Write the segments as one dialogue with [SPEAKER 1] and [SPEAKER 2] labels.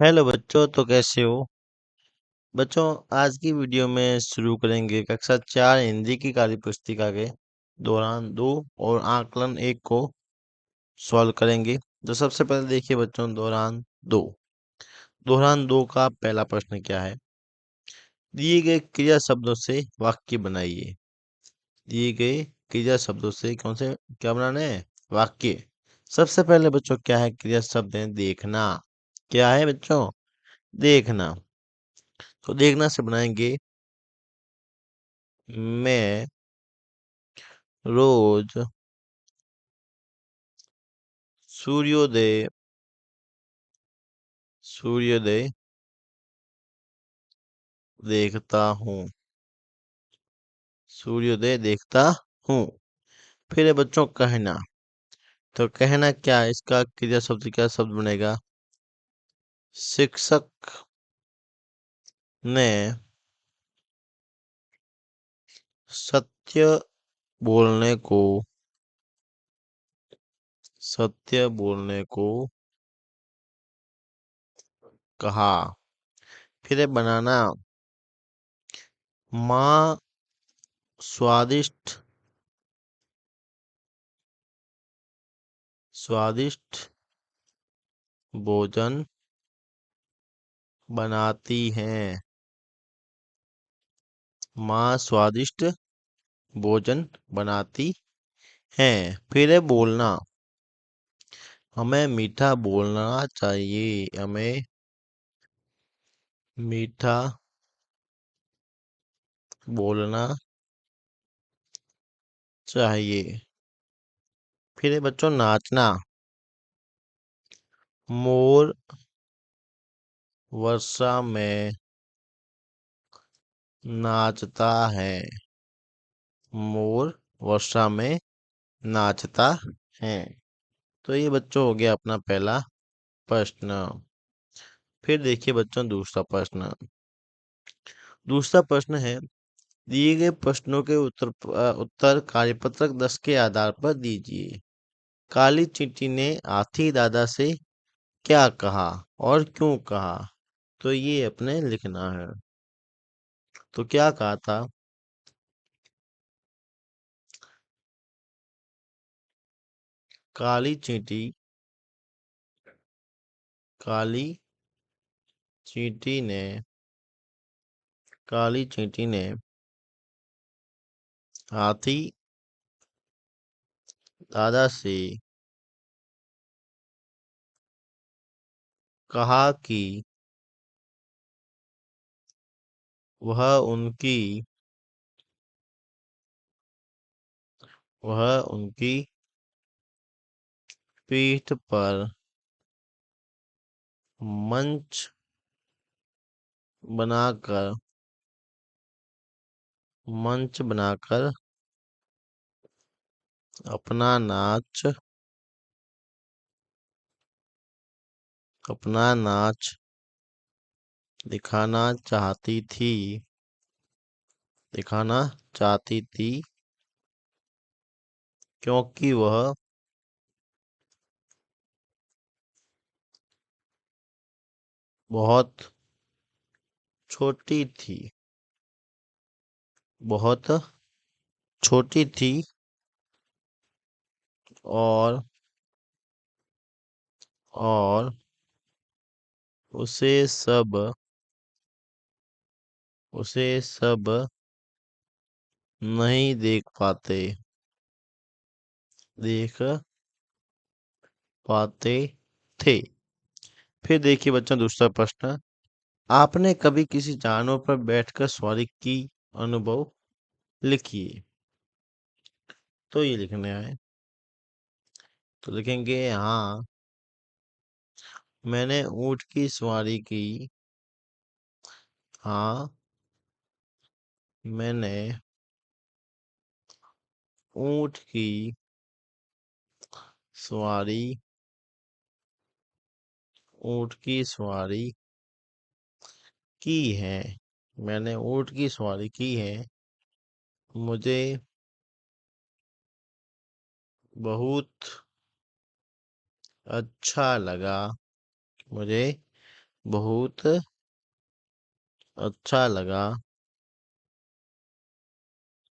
[SPEAKER 1] Hello बच्चों, तो कैसे हो? बच्चों, आज की वीडियो में शुरू करेंगे कक्षा 4 हिंदी की कार्य पुस्तिका के दौरान 2 और आकलन 1 को सॉल्व करेंगे। तो सबसे पहले देखिए बच्चों, दौरान 2 का पहला प्रश्न क्या है? दिए गए क्रिया शब्दों से वाक्य बनाइए। दिए गए क्रिया शब्दों से कौन से क्या बनाना है? वाक्य। सबसे पहले बच्चों क्या है? क्रिया शब्द है देखना। क्या है बच्चों? देखना। तो देखना से बनाएंगे, मैं रोज सूर्योदय सूर्योदय देखता हूँ। सूर्योदय देखता हूँ। फिर है बच्चों कहना। तो कहना क्या है? इसका क्रिया शब्द क्या शब्द बनेगा? शिक्षक ने सत्य बोलने को सत्य बोलने को कहा। फिर है बनाना। माँ स्वादिष्ट स्वादिष्ट भोजन बनाती हैं। माँ स्वादिष्ट भोजन बनाती हैं। फिर है बोलना। हमें मीठा बोलना चाहिए। हमें मीठा बोलना चाहिए। फिर है बच्चों नाचना। मोर वर्षा में नाचता है। मोर वर्षा में नाचता है। तो ये बच्चों हो गया अपना पहला प्रश्न। फिर देखिए बच्चों दूसरा प्रश्न। दूसरा प्रश्न है, दिए गए प्रश्नों के उत्तर कार्यपत्रक 10 के आधार पर दीजिए। काली चींटी ने हाथी दादा से क्या कहा और क्यों कहा? तो ये अपने लिखना है। तो क्या कहा था? काली चींटी काली चींटी ने काली चींटी ने हाथी दादा से कहा कि वह उनकी वह उनकी पीठ पर मंच बनाकर मंच बनाकर अपना नाच अपना नाच दिखाना चाहती थी दिखाना चाहती थी क्योंकि वह बहुत छोटी थी बहुत छोटी थी और और उसे सब उसे सब नहीं देख पाते थे। फिर देखिए बच्चों दूसरा प्रश्न। आपने कभी किसी जानवर पर बैठकर सवारी की अनुभव लिखिए। तो ये लिखने आए। तो लिखेंगे हाँ, मैंने ऊंट की सवारी की। हाँ, मैंने ऊंट की सवारी ऊंट की सवारी की है। मैंने ऊंट की सवारी की है। मुझे बहुत अच्छा लगा। मुझे बहुत अच्छा लगा।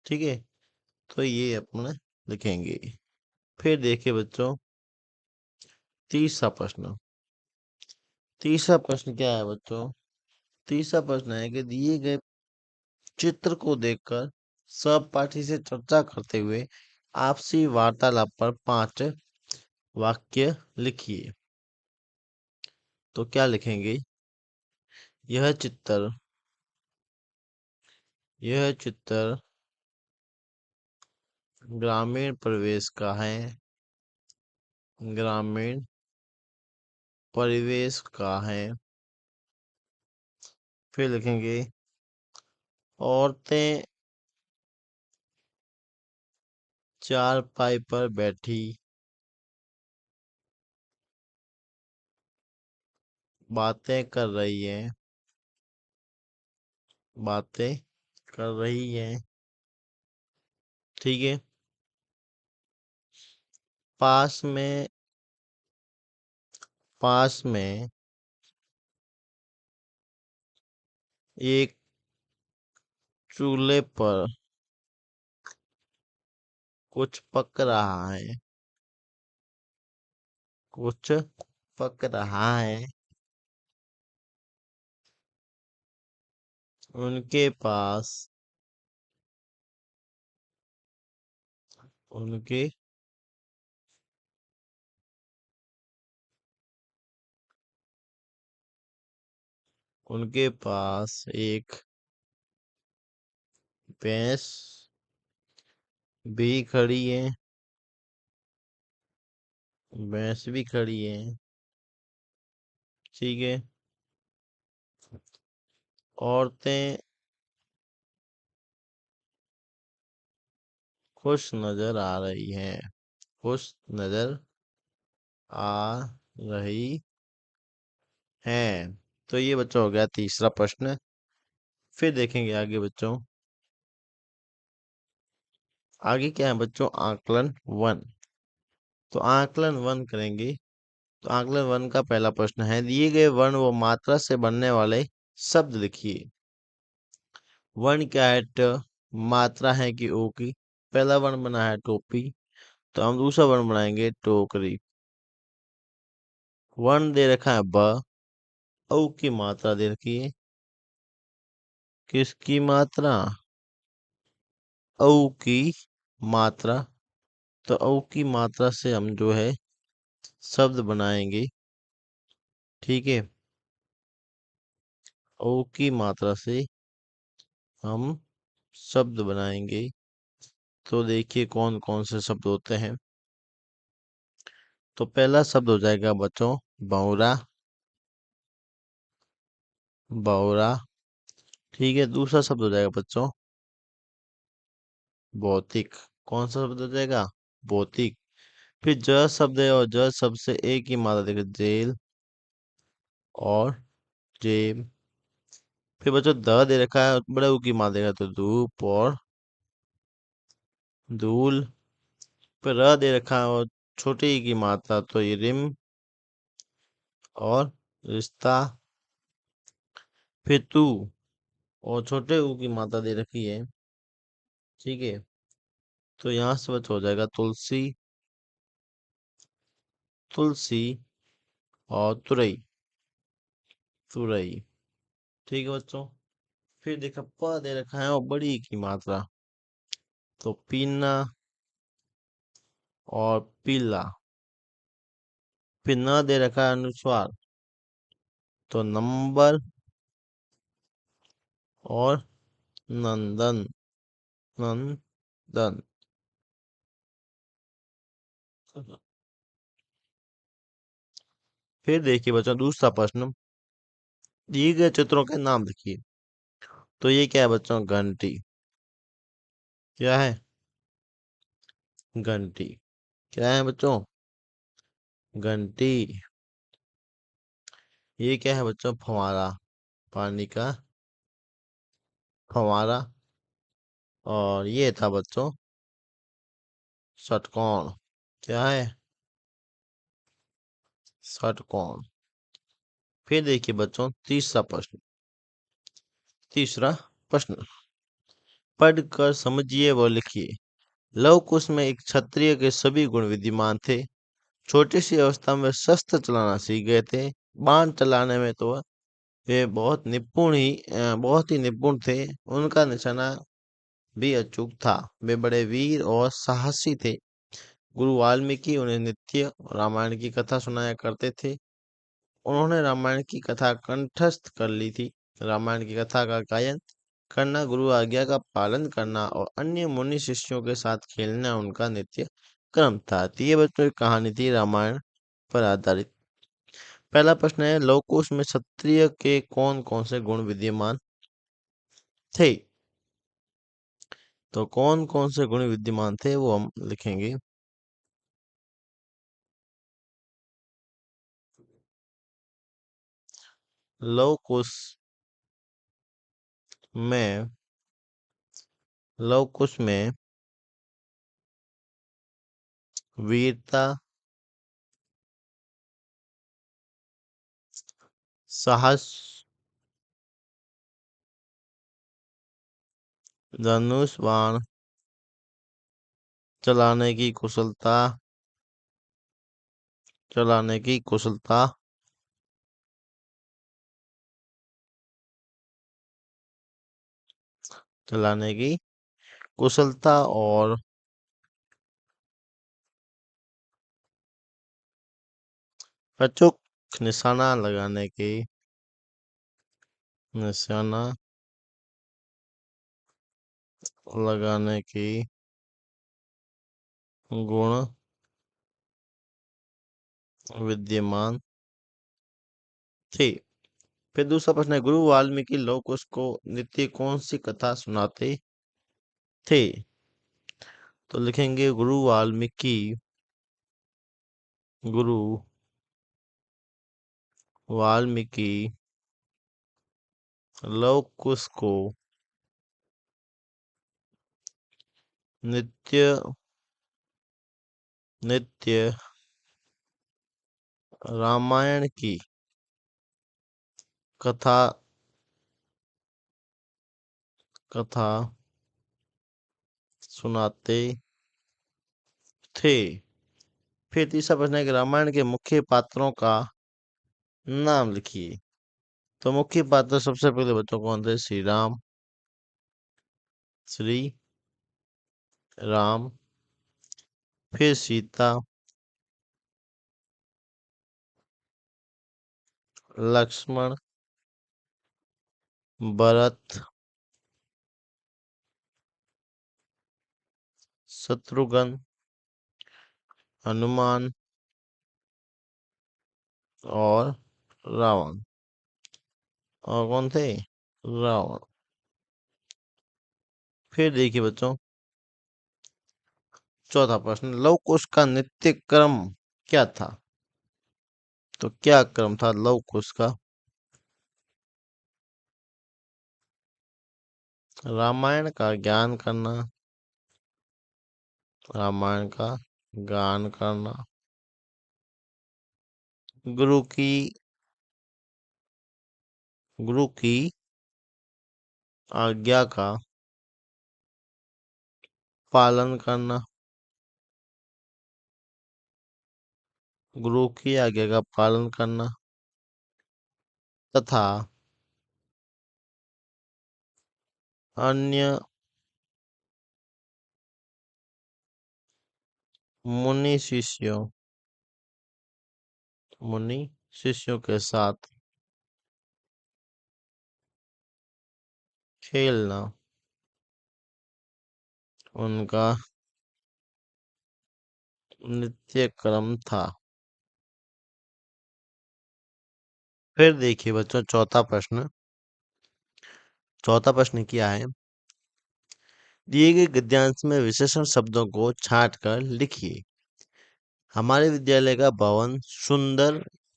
[SPEAKER 1] ठीक है, तो ये अपने लिखेंगे। फिर देखिए बच्चों, तीसरा प्रश्न। तीसरा प्रश्न क्या है बच्चों? तीसरा प्रश्न है कि दिए गए चित्र को देखकर सहपाठी से चर्चा करते हुए आपसी वार्तालाप पर 5 वाक्य लिखिए। तो क्या लिखेंगे? यह चित्र यह चित्र ग्रामीण परिवेश का है। ग्रामीण परिवेश का है। फिर लिखेंगे, औरतें चारपाई पर बैठी बातें कर रही हैं। बातें कर रही हैं। ठीक है। पास में पास में एक चूल्हे पर कुछ पक रहा है। कुछ पक रहा है। उनके पास उनके उनके पास एक भैंस भी खड़ी है। भैंस भी खड़ी है। ठीक है। औरतें खुश नजर आ रही हैं। खुश नजर आ रही हैं। तो ये बच्चों हो गया तीसरा प्रश्न। फिर देखेंगे आगे बच्चों। आगे क्या है बच्चों? आकलन 1। तो आकलन 1 करेंगे। तो आकलन 1 का पहला प्रश्न है, दिए गए वर्ण व मात्रा से बनने वाले शब्द लिखिए। वर्ण क्या है? ट। मात्रा है कि ओ की। पहला वर्ण बना है टोपी, तो हम दूसरा वर्ण बनाएंगे टोकरी। वर्ण दे रखा है ब। औ की मात्रा दे रखी है। किसकी मात्रा? औ की मात्रा। तो औ की मात्रा से हम जो है शब्द बनाएंगे। ठीक है। औ की मात्रा से हम शब्द बनाएंगे। तो देखिए कौन कौन से शब्द होते हैं। तो पहला शब्द हो जाएगा बच्चों बौरा। बौरा। ठीक है। दूसरा शब्द हो जाएगा बच्चों भौतिक। कौन सा शब्द हो जाएगा? भौतिक। फिर ज शब्द है और ज शब्द से एक ही मात्रा देगा, जेल और जेब। फिर बच्चों द दे रखा है, बड़े ऊ की मात्रा देगा, तो धूप और धूल। फिर र दे रखा है और छोटे ई की मात्रा, तो ये रिम और रिश्ता। फिर तू और छोटे ऊ की मात्रा दे रखी है। ठीक है। तो यहाँ से बच हो जाएगा तुलसी। तुलसी और तुरई। तुरई। ठीक है बच्चों। फिर देखा प दे रखा है और बड़ी की मात्रा, तो पीना और पीला। फिर न दे रखा है अनुस्वार, तो नंबर और नंदन। नंदन। फिर देखिए बच्चों दूसरा प्रश्न, दिए गए चित्रों के नाम लिखिए। तो ये क्या है बच्चों? घंटी। क्या है? घंटी। क्या है बच्चों? घंटी। ये क्या है बच्चों? फव्वारा। पानी का फव्वारा। और ये था बच्चों षटकोण। क्या है? षटकोण। फिर देखिए बच्चों, तीसरा प्रश्न, पढ़कर समझिए व लिखिए। लव कुश में एक क्षत्रिय के सभी गुण विद्यमान थे। छोटी सी अवस्था में शस्त्र चलाना सीख गए थे। बाण चलाने में तो वे बहुत ही निपुण थे। उनका निशाना भी अचूक था। वे बड़े वीर और साहसी थे। गुरु वाल्मीकि उन्हें नित्य रामायण की कथा सुनाया करते थे। उन्होंने रामायण की कथा कंठस्थ कर ली थी। रामायण की कथा का गायन करना, गुरु आज्ञा का पालन करना और अन्य मुनि शिष्यों के साथ खेलना उनका नित्य क्रम था। तो ये बच्चों की कहानी थी रामायण पर आधारित। पहला प्रश्न है, लव कुश में क्षत्रिय के कौन कौन से गुण विद्यमान थे? तो कौन कौन से गुण विद्यमान थे वो हम लिखेंगे। लव कुश में वीरता, साहस, धनुष बाण चलाने की कुशलता, चलाने की कुशलता, चलाने की कुशलता और अचूक निशाना निशाना लगाने की गुण विद्यमान थे। फिर दूसरा प्रश्न है, गुरु वाल्मीकि लव कुश को नित्य कौन सी कथा सुनाते थे? तो लिखेंगे गुरु वाल्मीकि लव कुश को नित्य नित्य रामायण की कथा कथा सुनाते थे। फिर तीसरा प्रश्न है कि रामायण के मुख्य पात्रों का नाम लिखिए। तो मुख्य पात्र सबसे पहले बच्चों कौन थे? श्री राम, फिर सीता, लक्ष्मण, भरत, शत्रुघ्न, हनुमान और रावण। और कौन थे? रावण। फिर देखिए बच्चों, चौथा प्रश्न, लव कुश का नित्य क्रम क्या था? तो क्या क्रम था लव कुश का? रामायण का ज्ञान करना, रामायण का गान करना, गुरु की गुरु की आज्ञा का पालन करना, गुरु की आज्ञा का पालन करना तथा अन्य मुनि शिष्यों मुनि शिष्यों के साथ खेलना उनका नित्य क्रम था। फिर देखिए बच्चों, चौथा प्रश्न क्या है? दिए गए गद्यांश में विशेषण शब्दों को छांट कर लिखिए। हमारे विद्यालय का भवन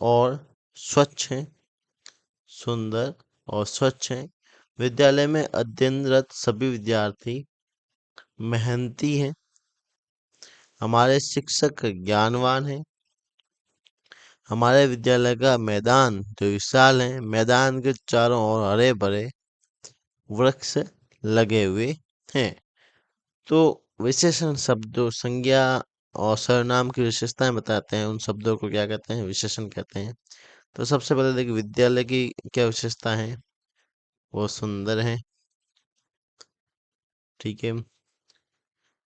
[SPEAKER 1] और स्वच्छ है सुंदर और स्वच्छ है। विद्यालय में अध्ययनरत सभी विद्यार्थी मेहनती हैं। हमारे शिक्षक ज्ञानवान हैं। हमारे विद्यालय का मैदान जो विशाल है, मैदान के चारों ओर हरे भरे वृक्ष लगे हुए हैं। तो विशेषण शब्द जो संज्ञा और सर्वनाम की विशेषताएं बताते हैं, उन शब्दों को क्या कहते हैं? विशेषण कहते हैं। तो सबसे पहले देखिए विद्यालय की क्या विशेषता है? वो सुंदर है, ठीक है,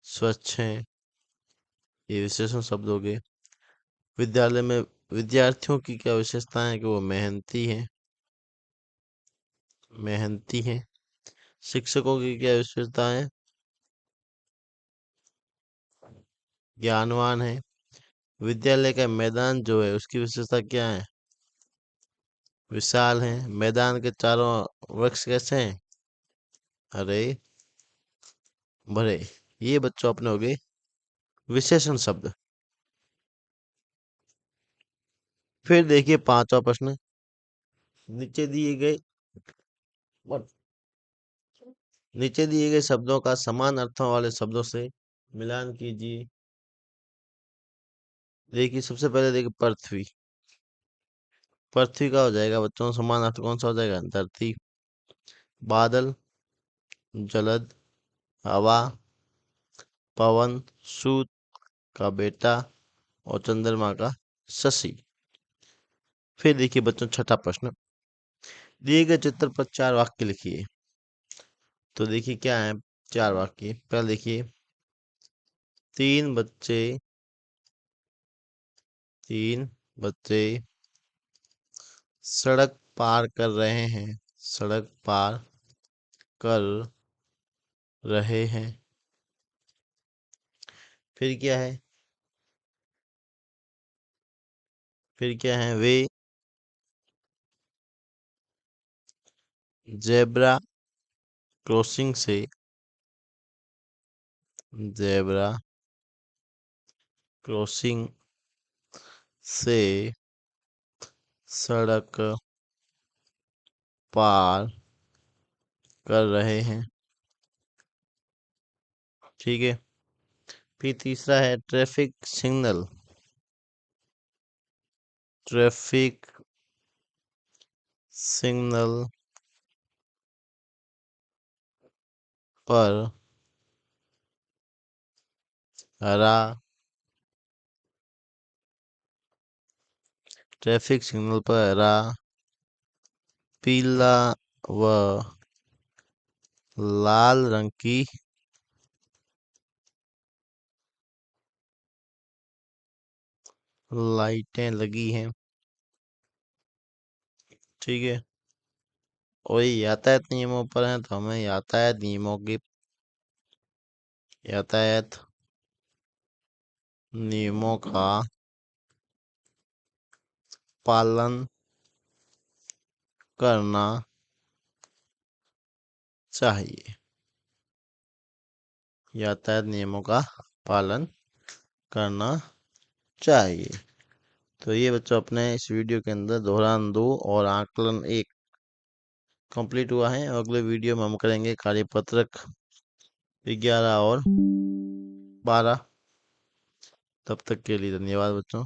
[SPEAKER 1] स्वच्छ है, ये विशेषण शब्द हो गए। विद्यालय में विद्यार्थियों की क्या विशेषता है? कि वो मेहनती है, मेहनती है। शिक्षकों की क्या विशेषता है? ज्ञानवान है। विद्यालय का मैदान जो है उसकी विशेषता क्या है? विशाल है। मैदान के चारों वृक्ष कैसे हैं? हरे भरे। ये बच्चों अपने हो गए विशेषण शब्द। फिर देखिए पांचवा प्रश्न। नीचे दिए गए नीचे दिए गए शब्दों का समान अर्थों वाले शब्दों से मिलान कीजिए। देखिए सबसे पहले देखिए पृथ्वी। पृथ्वी का हो जाएगा बच्चों, समान अर्थ कौन सा हो जाएगा? धरती। बादल, जलद, हवा, पवन, सूत का बेटा और चंद्रमा का शशि। फिर देखिए बच्चों छठा प्रश्न। दिए गए चित्र पर 4 वाक्य लिखिए। तो देखिए क्या है 4 वाक्य। पहले देखिए, तीन बच्चे तीन बच्चे सड़क पार कर रहे हैं। सड़क पार कर रहे हैं। फिर क्या है? फिर क्या है? वे जेब्रा क्रॉसिंग से जेब्रा क्रॉसिंग से सड़क पार कर रहे हैं। ठीक है। फिर तीसरा है ट्रैफिक सिग्नल। ट्रैफिक सिग्नल पर हरा ट्रैफिक सिग्नल पर हरा, पीला व लाल रंग की लाइटें लगी हैं। ठीक है। और ये यातायात नियमों पर है, तो हमें यातायात नियमों का पालन करना चाहिए। यातायात नियमों का पालन करना चाहिए। तो ये बच्चों अपने इस वीडियो के अंदर दोहरान 2 और आकलन 1 कंप्लीट हुआ है। अगले वीडियो में हम करेंगे कार्यपत्रक 11 और 12। तब तक के लिए धन्यवाद बच्चों।